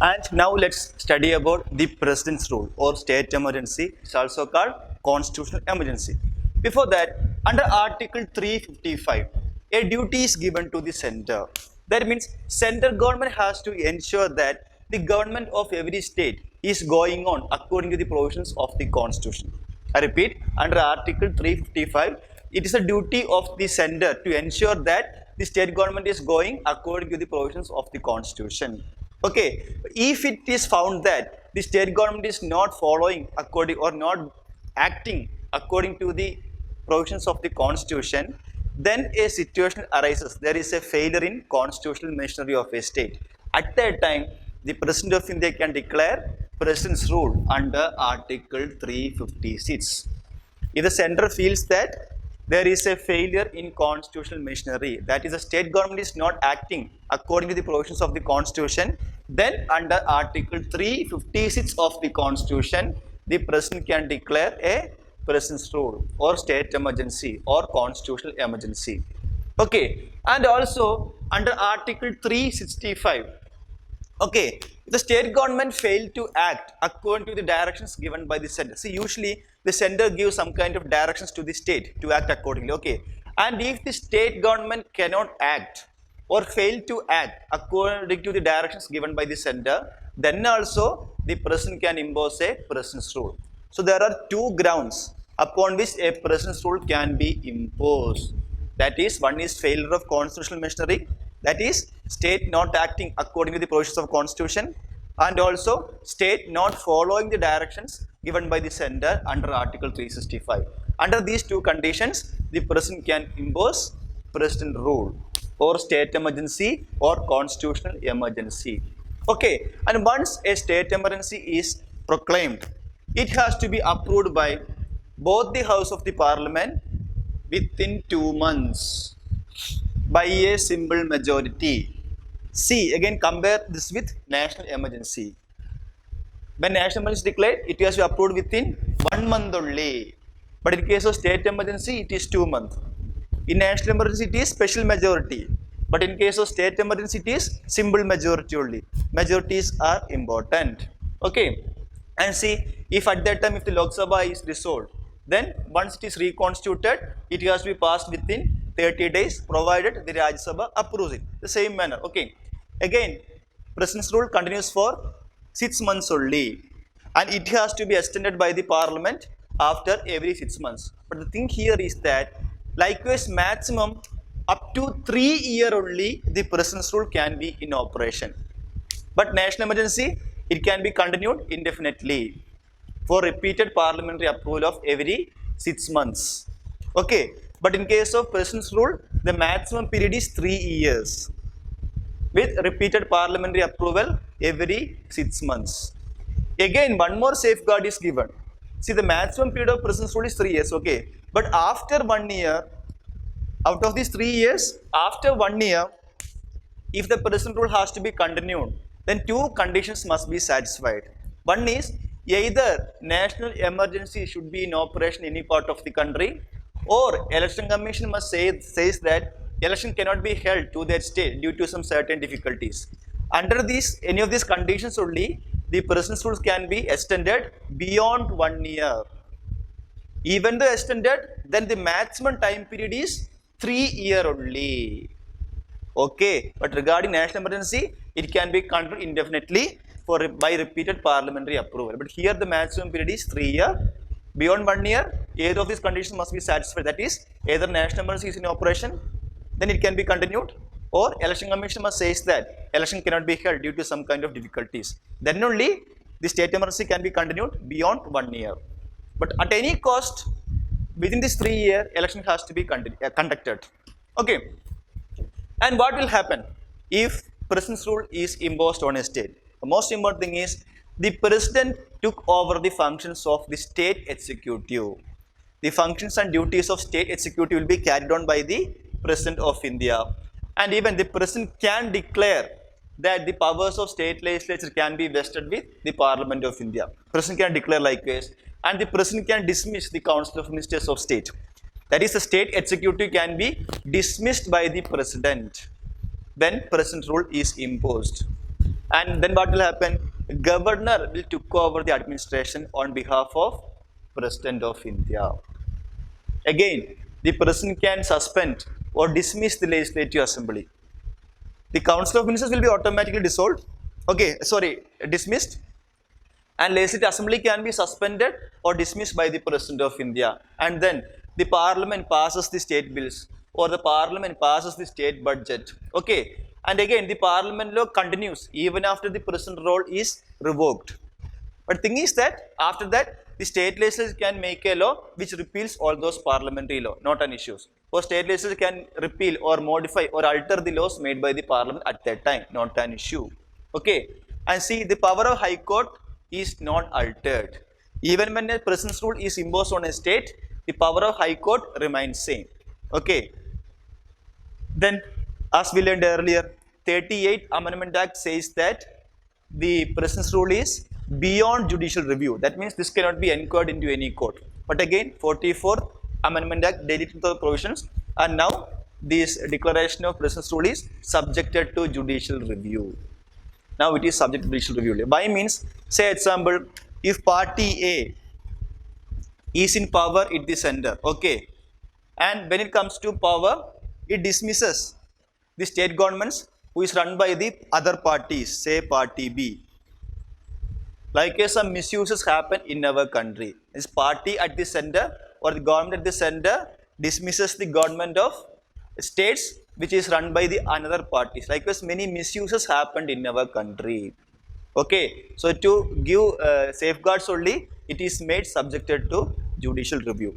And now let's study about the president's rule or state emergency. It's also called constitutional emergency. Before that, under Article 355, a duty is given to the center. That means central government has to ensure that the government of every state is going on according to the provisions of the constitution. I repeat, under Article 355, it is a duty of the center to ensure that the state government is going according to the provisions of the constitution. Okay, if it is found that the state government is not following according or not acting according to the provisions of the constitution, then a situation arises. There is a failure in constitutional machinery of a state. At that time, the President of India can declare President's rule under Article 356. If the center feels that there is a failure in constitutional machinery, that is, the state government is not acting according to the provisions of the constitution, then under Article 356 of the constitution, the president can declare a president's rule or state emergency or constitutional emergency. Okay, and also under Article 365, okay, if the state government failed to act according to the directions given by the center. See, usually the center gives some kind of directions to the state to act accordingly. Okay, and if the state government cannot act or fail to act according to the directions given by the center, then also the president can impose a president's rule. So there are two grounds upon which a president's rule can be imposed. That is, one is failure of constitutional machinery, that is, state not acting according to the provisions of constitution, and also state not following the directions given by the center under Article 365. Under these two conditions, the president can impose president rule or state emergency or constitutional emergency. Okay, and once a state emergency is proclaimed, it has to be approved by both the House of the Parliament within 2 months by a simple majority. See, again compare this with national emergency. When national emergency is declared, it has to be approved within 1 month only. But in case of state emergency, it is 2 months. In national emergency, it is special majority. But in case of state emergency, it is simple majority only. Majorities are important. Okay. And see, if at that time, if the Lok Sabha is dissolved, then once it is reconstituted, it has to be passed within 30 days, provided the Rajya Sabha approves it. The same manner. Okay. Again, President's rule continues for 6 months only, and it has to be extended by the Parliament after every 6 months. But the thing here is that, likewise, maximum up to 3 years only the President's rule can be in operation. But national emergency, it can be continued indefinitely for repeated parliamentary approval of every 6 months. Okay, but in case of President's rule, the maximum period is 3 years with repeated parliamentary approval every 6 months. Again, one more safeguard is given. See, the maximum period of President's rule is 3 years, okay. But after 1 year, out of these 3 years, after 1 year, if the President rule has to be continued, then two conditions must be satisfied. One is, either national emergency should be in operation in any part of the country, or election commission must says that election cannot be held to that state due to some certain difficulties. Under any of these conditions only, the President's rules can be extended beyond 1 year. Even though extended, then the maximum time period is 3 years only. Okay, but regarding national emergency, it can be continued indefinitely by repeated parliamentary approval. But here the maximum period is 3 years. Beyond 1 year, either of these conditions must be satisfied. That is, either national emergency is in operation, then it can be continued, or election commission must says that election cannot be held due to some kind of difficulties. Then only the state emergency can be continued beyond 1 year. But at any cost, within this 3 year, election has to be conducted. Okay. And what will happen if President's rule is imposed on a state? The most important thing is, the President took over the functions of the state executive. The functions and duties of state executive will be carried on by the President of India. And even the President can declare that the powers of state legislature can be vested with the Parliament of India. President can declare likewise. And the President can dismiss the Council of Ministers of State. That is, the state executive can be dismissed by the President when President rule is imposed. And then what will happen? Governor will take over the administration on behalf of President of India. Again, the President can suspend or dismiss the Legislative Assembly. The Council of Ministers will be automatically dissolved. Okay, sorry, dismissed. And Legislative Assembly can be suspended or dismissed by the President of India. And then the Parliament passes the state bills or the Parliament passes the state budget. Okay, and again the Parliament law continues even after the President role is revoked. But thing is that after that the state legislature can make a law which repeals all those parliamentary law, not an issue. Or state legislature can repeal or modify or alter the laws made by the Parliament at that time, not an issue. Okay, and see the power of High Court is not altered. Even when a President's rule is imposed on a state, the power of High Court remains same. Okay. Then, as we learned earlier, 38 Amendment Act says that the President's rule is beyond judicial review. That means this cannot be enquired into any court. But again, 44th Amendment Act deleted the provisions, and now this declaration of President's rule is subjected to judicial review. Now it is subject to judicial review. By means, say example, if party A is in power at the center, okay, and when it comes to power, it dismisses the state governments who is run by the other parties, say party B. Like some misuses happen in our country. This party at the center or the government at the center dismisses the government of states which is run by the another parties. Likewise, many misuses happened in our country. Okay, so to give safeguards only, it is made subjected to judicial review.